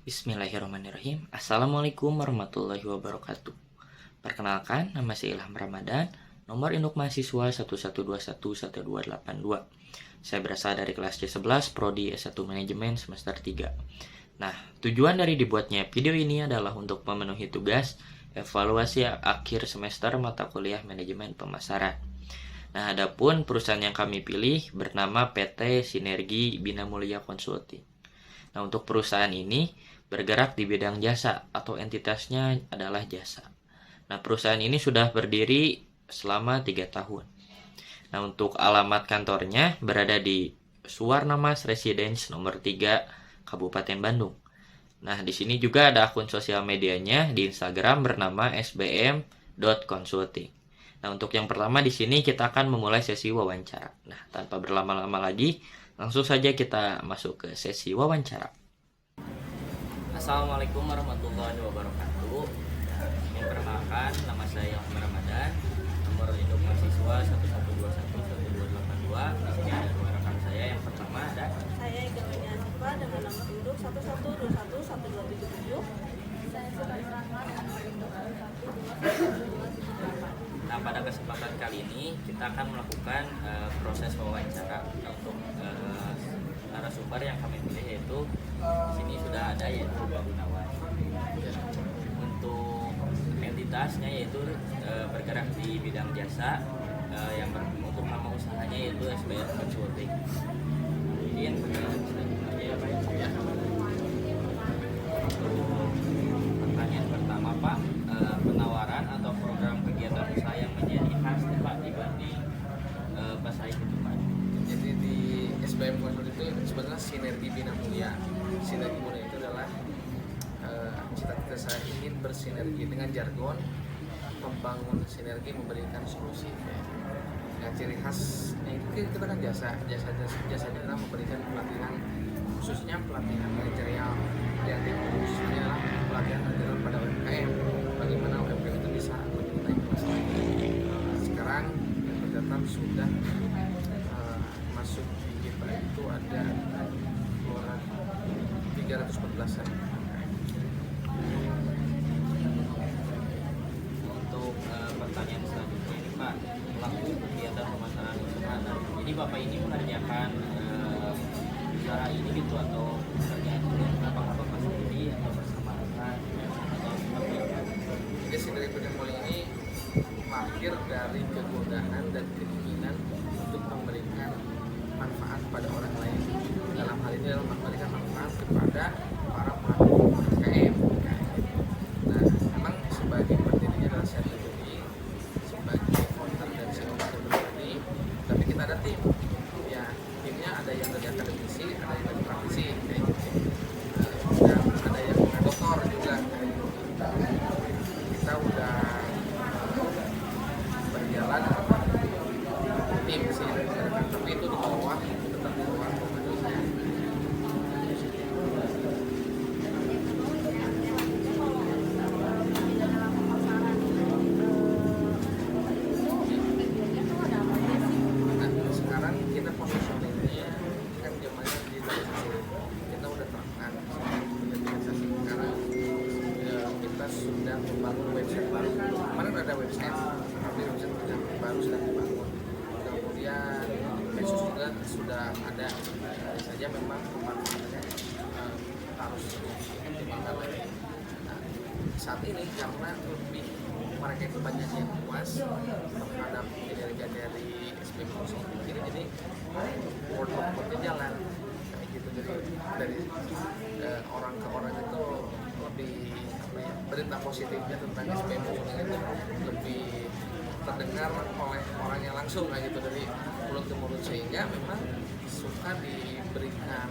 Bismillahirrahmanirrahim. Assalamualaikum warahmatullahi wabarakatuh. Perkenalkan, nama saya Ilham Ramadan, nomor induk mahasiswa 11211282. Saya berasal dari kelas C11 Prodi S1 Manajemen semester 3. Nah, tujuan dari dibuatnya video ini adalah untuk memenuhi tugas evaluasi akhir semester mata kuliah manajemen pemasaran. Nah, adapun perusahaan yang kami pilih bernama PT Sinergi Bina Mulia Consulting. Nah, untuk perusahaan ini bergerak di bidang jasa atau entitasnya adalah jasa. Nah, perusahaan ini sudah berdiri selama 3 tahun. Nah, untuk alamat kantornya berada di Suwarna Mas Residence nomor 3 Kabupaten Bandung. Nah, di sini juga ada akun sosial medianya di Instagram bernama sbm.consulting. Nah, untuk yang pertama di sini kita akan memulai sesi wawancara. Nah, tanpa berlama-lama lagi, langsung saja kita masuk ke sesi wawancara. Assalamualaikum warahmatullahi wabarakatuh. Yang perkenalkan, nama saya Ilham Ramadan, nomor induk mahasiswa 11211282. Di sini ada dua rekan saya. Yang pertama ada Saya Gamenya Asifa dengan nomor induk 11211277. Saya Sukari Rahmat dengan induk 11211278. Nah, pada kesempatan kali ini kita akan melakukan proses wawancara untuk narasumber yang kami pilih, yaitu di sini sudah ada yaitu Pak Gunawan. Untuk entitasnya yaitu bergerak di bidang jasa, yang untuk nama usahanya yaitu SBM Consulting. Kemudian pertanyaan pertama, Pak, penawaran atau program kegiatan usaha yang menjadi khas Pak dibanding pesaing itu, Pak. Jadi di SBM Consulting itu sebenarnya sinergi bina mulia. Sinergi mulia itu adalah cita-cita saya ingin bersinergi dengan jargon membangun sinergi, memberikan solusi. Nah, ciri khasnya itu kita kan jasanya adalah memberikan pelatihan, khususnya pelatihan manajerial yang khususnya adalah pelatihan manajerial pada UMKM. Bagaimana UMKM itu bisa lebih naik kelas lagi. Sekarang yang tercatat sudah masuk di IPA itu ada 314-an. Untuk pertanyaan selanjutnya ini, Pak, pelaku kegiatan pemasaran usaha. Nah, jadi Bapak ini mengerjakan usaha ini gitu atau pekerjaan ini apakah Bapak sendiri atau bersama rekan atau seperti apa? Jadi sinergi bina mulia ini lahir dari kegundahan dan keinginan untuk memberikan manfaat pada orang lain. Dalam hal ini adalah memberikan manfaat kepada para pelaku UMKM. Nah, memang sebagai pendirinya adalah saya sendiri, sebagai founder dan CEO pribadi, tapi kita ada tim. Ya, timnya ada yang dari akademisi, ada yang dari praktisi, kayak gitu. Dan ada yang doktor juga, kayak gitu. Kita udah berjalan tim sih, tapi itu di bawah, tetap di bawah komandanya. Nah, sekarang kita positioningnya kan zamannya digitalisasi, kita udah terapkan digitalisasi. Sekarang kita sudah membangun website baru. Kemarin ada website, tapi website baru sedang dibangun. Kemudian medsos juga sudah ada, saja memang pemanfaatannya harus dioptimalkan lagi. Nah, saat ini karena lebih mereka itu banyak yang puas terhadap kinerja dari SBM Consulting ini, jadi word of mouth-nya jalan kayak gitu, dari orang ke orang itu lebih berita positifnya tentang SBM Consulting itu lebih terdengar oleh orangnya langsung kayak gitu, dari mulut ke mulut, sehingga memang suka diberikan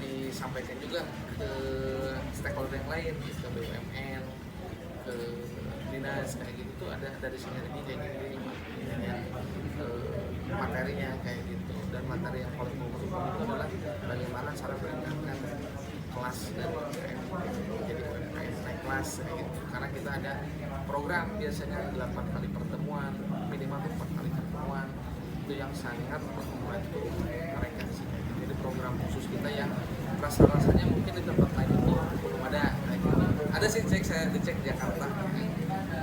disampaikan juga ke stakeholder yang lain, ke BUMN, ke dinas kayak gitu tuh ada dari sinergi kayak gini ya, materinya kayak gitu. Dan materi yang paling pokok itu adalah bagaimana cara meningkatkan kelas dari UMKM jadi UMKM naik kelas kayak gitu. Karena kita ada program biasanya 8 kali pertemuan, minimal 4 kali pertemuan, itu yang sangat membantu mereka sih. Jadi program khusus kita yang rasa-rasanya mungkin di tempat lain itu belum ada kayak gitu. Ada sih saya dicek di Jakarta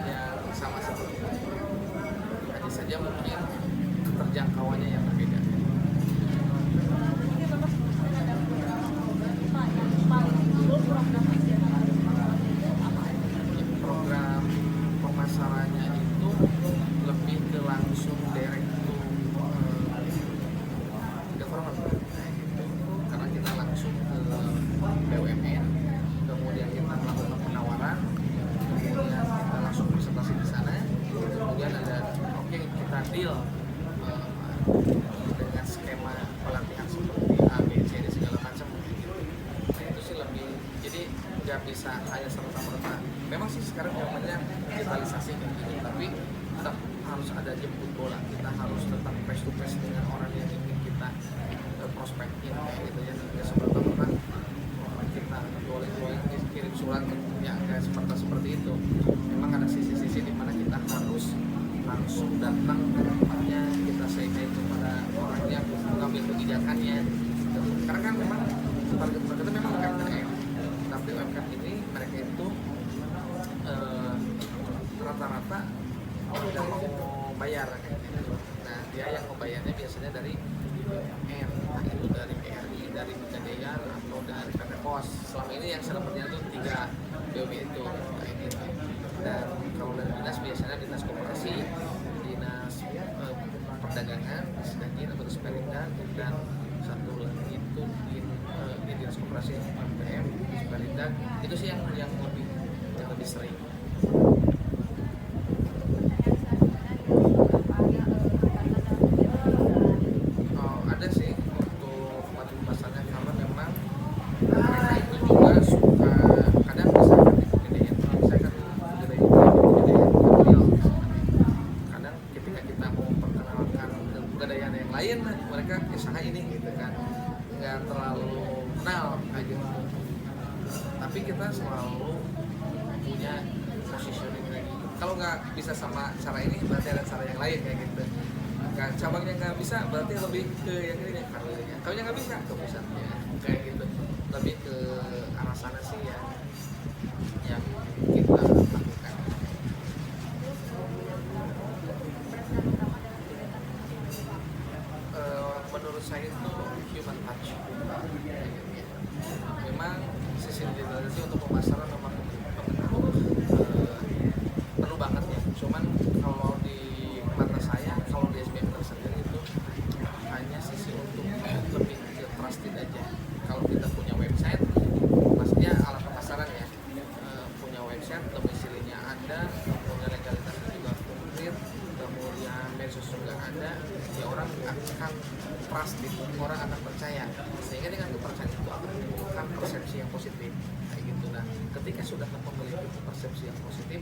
yang sama seperti itu, hanya saja mungkin terjangkauannya yang berbeda. Mungkin Bapak ada Pak yang paling dulu program SDM itu apa aja? Program pemasarannya itu lebih ke langsung direct to government kayak gitu. Karena kita langsung ke BUMN, kemudian kita melakukan penawaran, kemudian kita langsung presentasi di sana, kemudian ada oke, kita deal eh, dengan skema pelatihan seperti A, B, C, D segala macam gitu. Nah, itu sih lebih, jadi nggak bisa hanya serta-merta. Memang sih sekarang zamannya digitalisasi kan gitu, tapi tetap harus ada jemput bola. Kita harus tetap face to face dengan orang yang ingin kita prospekin kayak gitu ya. Nggak serta-merta kita boleh kirim surat ya, nggak seperti itu. Memang ada sisi-sisi di mana kita harus langsung datang ke tempatnya, kita say hi kepada orang yang mengambil kebijakannya gitu. Karena kan memang target kita memang UMKM, tapi UMKM ini mereka itu rata-rata tidak mau bayar kayak gitu. Nah, dia yang mau bayarnya biasanya dari BUMN, nah itu dari BRI, dari Pegadaian atau dari PT Pos. Selama ini yang selamatnya itu 3 BUMN itu kayak gitu. Dan kalau dari dinas biasanya dinas koperasi, dinas perdagangan, Disdagin atau Disperindak, dan satu lagi itu di dinas koperasi PPM, Disperindak. Itu sih yang lebih sering. Oh, ada sih untuk wajib pasarnya, karena memang mereka itu juga suka kadang misalkan di Pegadaian, saya kan Pegadaian material, kadang ketika kita mau memperkenalkan ke Pegadaian yang lain, mereka usaha ini gitu kan, nggak terlalu kenal kayak gitu. Tapi kita selalu punya positioning lagi. Kalau nggak bisa sama cara ini, berarti ada cara yang lain kayak gitu. Nah, cabangnya nggak bisa, berarti lebih ke yang ini nih, kalau nggak bisa ke pusatnya kayak gitu. Lebih ke arah sana sih yang kita lakukan. Menurut saya itu human touch. Memang sisi digitalisasi untuk pemasaran memang perlu banget ya. Cuman kalau di mata saya, kalau di SBM tersendiri itu hanya sisi untuk lebih ke trusted aja. Kalau kita punya website, maksudnya alat pemasaran ya, punya website, domisilinya ada, kemudian legalitasnya juga komplit, kemudian medsos juga ada, ya orang akan trust itu, orang akan percaya, sehingga dengan kepercayaan itu akan menimbulkan persepsi yang positif kayak gitu. Nah, ketika sudah memiliki persepsi yang positif,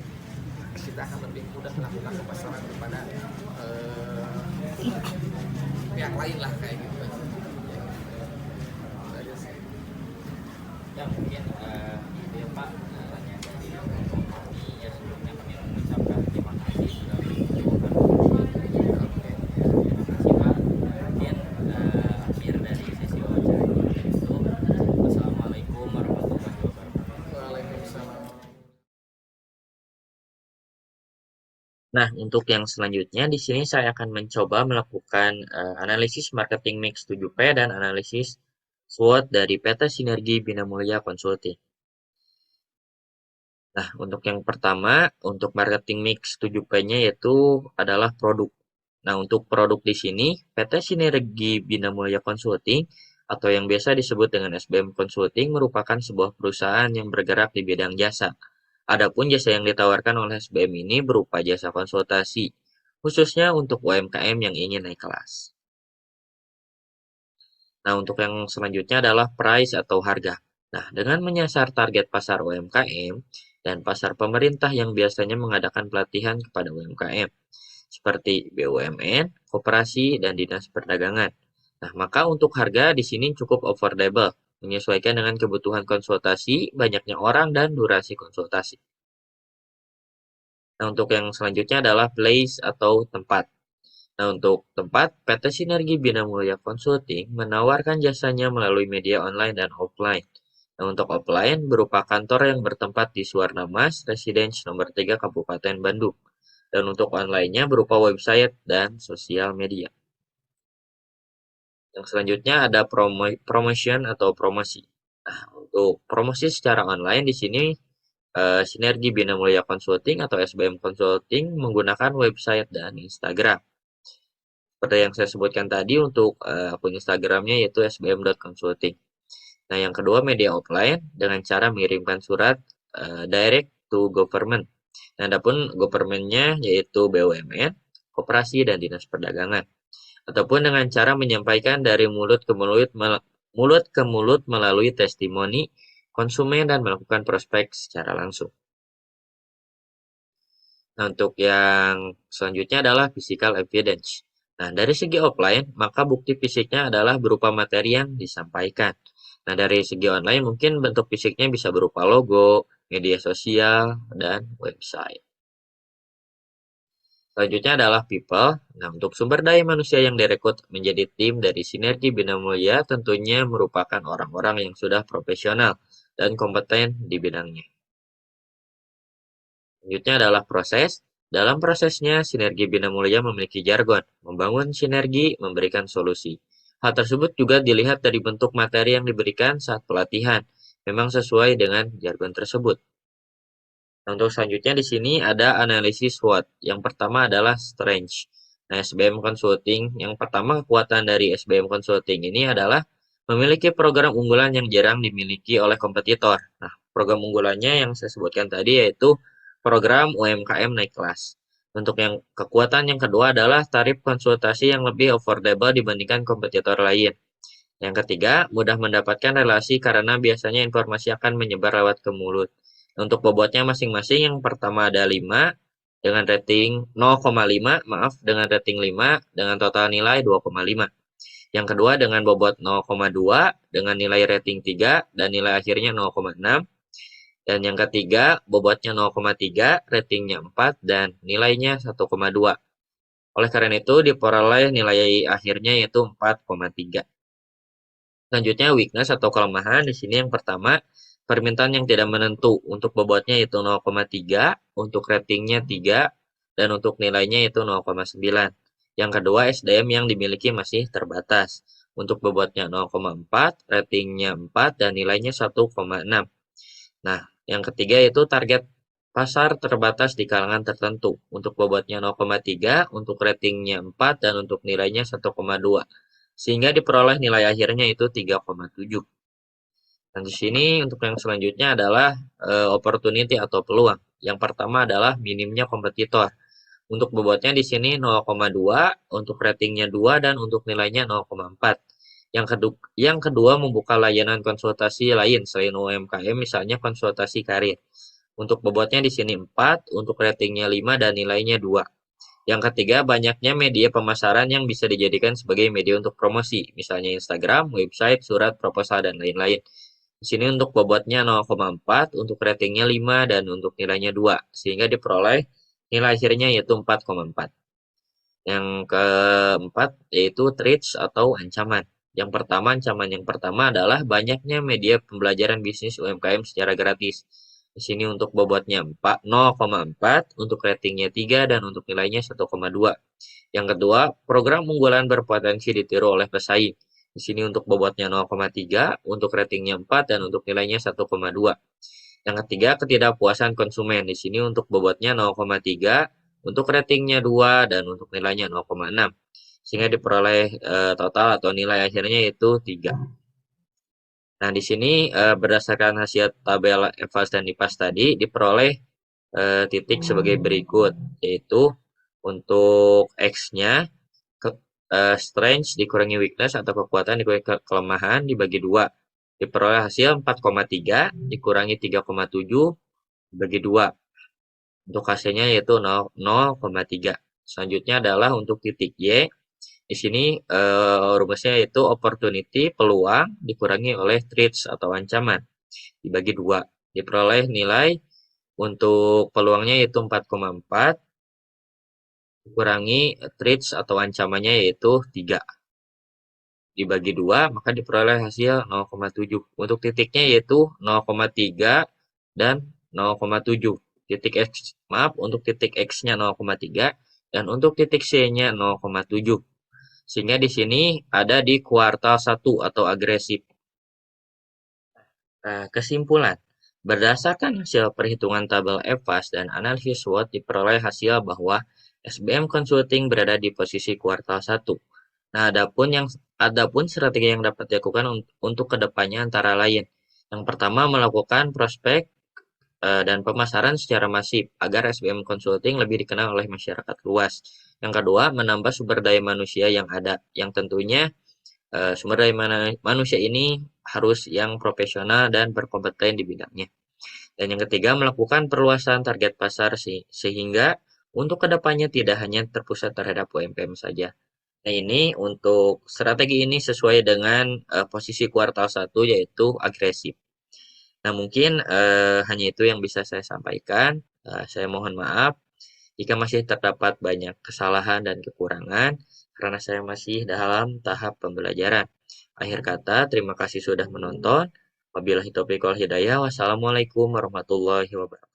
kita akan lebih mudah melakukan pemasaran kepada pihak lain lah kayak gitu. Ya mungkin ya Pak, hanya dari kami ya sebelumnya kami mengucapkan terima kasih sudah menunjukkan. Oke, terima kasih Pak. Mungkin akhir dari sesi wawancara kita itu, wassalamualaikum warahmatullahi wabarakatuh. Waalaikumsalam. Nah, untuk yang selanjutnya di sini saya akan mencoba melakukan analisis marketing mix 7P dan analisis SWOT dari PT Sinergi Bina Mulia Consulting. Nah, untuk yang pertama, untuk marketing mix 7P-nya yaitu adalah produk. Nah, untuk produk di sini, PT Sinergi Bina Mulia Consulting atau yang biasa disebut dengan SBM Consulting merupakan sebuah perusahaan yang bergerak di bidang jasa. Adapun jasa yang ditawarkan oleh SBM ini berupa jasa konsultasi, khususnya untuk UMKM yang ingin naik kelas. Nah, untuk yang selanjutnya adalah price atau harga. Nah, dengan menyasar target pasar UMKM dan pasar pemerintah yang biasanya mengadakan pelatihan kepada UMKM, seperti BUMN, koperasi, dan dinas perdagangan. Nah, maka untuk harga di sini cukup affordable, menyesuaikan dengan kebutuhan konsultasi, banyaknya orang, dan durasi konsultasi. Nah, untuk yang selanjutnya adalah place atau tempat. Nah, untuk tempat, PT Sinergi Bina Mulia Consulting menawarkan jasanya melalui media online dan offline. Nah, untuk offline berupa kantor yang bertempat di Suwarna Mas, Residence nomor 3 Kabupaten Bandung. Dan untuk online-nya berupa website dan sosial media. Yang selanjutnya ada promotion atau promosi. Nah, untuk promosi secara online di sini Sinergi Bina Mulia Consulting atau SBM Consulting menggunakan website dan Instagram. Seperti yang saya sebutkan tadi untuk akun Instagramnya yaitu sbm.consulting. Nah, yang kedua media offline dengan cara mengirimkan surat direct to government. Nah, adapun government-nya yaitu BUMN, koperasi dan dinas perdagangan. Ataupun dengan cara menyampaikan dari mulut ke mulut melalui testimoni konsumen dan melakukan prospek secara langsung. Nah, untuk yang selanjutnya adalah physical evidence. Nah, dari segi offline, maka bukti fisiknya adalah berupa materi yang disampaikan. Nah, dari segi online mungkin bentuk fisiknya bisa berupa logo, media sosial, dan website. Selanjutnya adalah people. Nah, untuk sumber daya manusia yang direkrut menjadi tim dari Sinergi Bina Mulia tentunya merupakan orang-orang yang sudah profesional dan kompeten di bidangnya. Selanjutnya adalah proses. Dalam prosesnya, Sinergi Bina Mulia memiliki jargon, membangun sinergi, memberikan solusi. Hal tersebut juga dilihat dari bentuk materi yang diberikan saat pelatihan, memang sesuai dengan jargon tersebut. Nah, untuk selanjutnya di sini ada analisis SWOT. Yang pertama adalah strength. Nah, SBM Consulting, yang pertama kekuatan dari SBM Consulting ini adalah memiliki program unggulan yang jarang dimiliki oleh kompetitor. Nah, program unggulannya yang saya sebutkan tadi yaitu program UMKM naik kelas. Untuk yang kekuatan yang kedua adalah tarif konsultasi yang lebih affordable dibandingkan kompetitor lain. Yang ketiga, mudah mendapatkan relasi karena biasanya informasi akan menyebar lewat ke mulut. Untuk bobotnya masing-masing, yang pertama ada 5 dengan rating 0,5, maaf, dengan rating 5 dengan total nilai 2,5. Yang kedua dengan bobot 0,2 dengan nilai rating 3 dan nilai akhirnya 0,6. Dan yang ketiga bobotnya 0,3, ratingnya 4 dan nilainya 1,2. Oleh karena itu diperoleh nilai akhirnya yaitu 4,3. Selanjutnya weakness atau kelemahan di sini yang pertama permintaan yang tidak menentu, untuk bobotnya itu 0,3, untuk ratingnya 3 dan untuk nilainya itu 0,9. Yang kedua SDM yang dimiliki masih terbatas, untuk bobotnya 0,4, ratingnya 4 dan nilainya 1,6. Nah, yang ketiga itu target pasar terbatas di kalangan tertentu, untuk bobotnya 0,3, untuk ratingnya 4 dan untuk nilainya 1,2. Sehingga diperoleh nilai akhirnya itu 3,7. Dan di sini untuk yang selanjutnya adalah opportunity atau peluang. Yang pertama adalah minimnya kompetitor. Untuk bobotnya di sini 0,2, untuk ratingnya 2 dan untuk nilainya 0,4. Yang kedua membuka layanan konsultasi lain selain UMKM, misalnya konsultasi karir. Untuk bobotnya di sini 4, untuk ratingnya 5 dan nilainya 2. Yang ketiga, banyaknya media pemasaran yang bisa dijadikan sebagai media untuk promosi, misalnya Instagram, website, surat, proposal, dan lain-lain. Di sini untuk bobotnya 0,4, untuk ratingnya 5, dan untuk nilainya 2, sehingga diperoleh nilai akhirnya yaitu 4,4. Yang keempat yaitu threats atau ancaman. Ancaman yang pertama adalah banyaknya media pembelajaran bisnis UMKM secara gratis. Di sini untuk bobotnya 0,4, untuk ratingnya 3 dan untuk nilainya 1,2. Yang kedua, program unggulan berpotensi ditiru oleh pesaing. Di sini untuk bobotnya 0,3, untuk ratingnya 4 dan untuk nilainya 1,2. Yang ketiga, ketidakpuasan konsumen. Di sini untuk bobotnya 0,3, untuk ratingnya 2 dan untuk nilainya 0,6. Sehingga diperoleh total atau nilai akhirnya yaitu 3. Nah, di sini berdasarkan hasil tabel EVAS dan IPAS tadi diperoleh titik sebagai berikut, yaitu untuk X-nya strength dikurangi weakness atau kekuatan dikurangi kelemahan dibagi 2. Diperoleh hasil 4,3 dikurangi 3,7 dibagi 2. Untuk hasilnya yaitu 0,3. Selanjutnya adalah untuk titik Y. Di sini rumusnya yaitu opportunity, peluang, dikurangi oleh threats atau ancaman, dibagi 2. Diperoleh nilai untuk peluangnya yaitu 4,4, kurangi threats atau ancamannya yaitu 3. Dibagi 2 maka diperoleh hasil 0,7. Untuk titiknya yaitu 0,3 dan 0,7. Titik X, maaf, untuk titik X-nya 0,3 dan untuk titik C-nya 0,7. Sehingga di sini ada di kuartal 1 atau agresif. Kesimpulan. Berdasarkan hasil perhitungan tabel EVAS dan analisis SWOT diperoleh hasil bahwa SBM Consulting berada di posisi kuartal 1. Nah, adapun strategi yang dapat dilakukan untuk kedepannya antara lain. Yang pertama, melakukan prospek dan pemasaran secara masif agar SBM Consulting lebih dikenal oleh masyarakat luas. Yang kedua, menambah sumber daya manusia yang ada, yang tentunya sumber daya manusia ini harus yang profesional dan berkompeten di bidangnya. Dan yang ketiga, melakukan perluasan target pasar sehingga untuk kedepannya tidak hanya terpusat terhadap UMKM saja. Nah, ini untuk strategi ini sesuai dengan posisi kuartal 1 yaitu agresif. Nah, mungkin hanya itu yang bisa saya sampaikan. Saya mohon maaf jika masih terdapat banyak kesalahan dan kekurangan karena saya masih dalam tahap pembelajaran. Akhir kata, terima kasih sudah menonton. Wabillahi taufiq wal hidayah. Wassalamualaikum warahmatullahi wabarakatuh.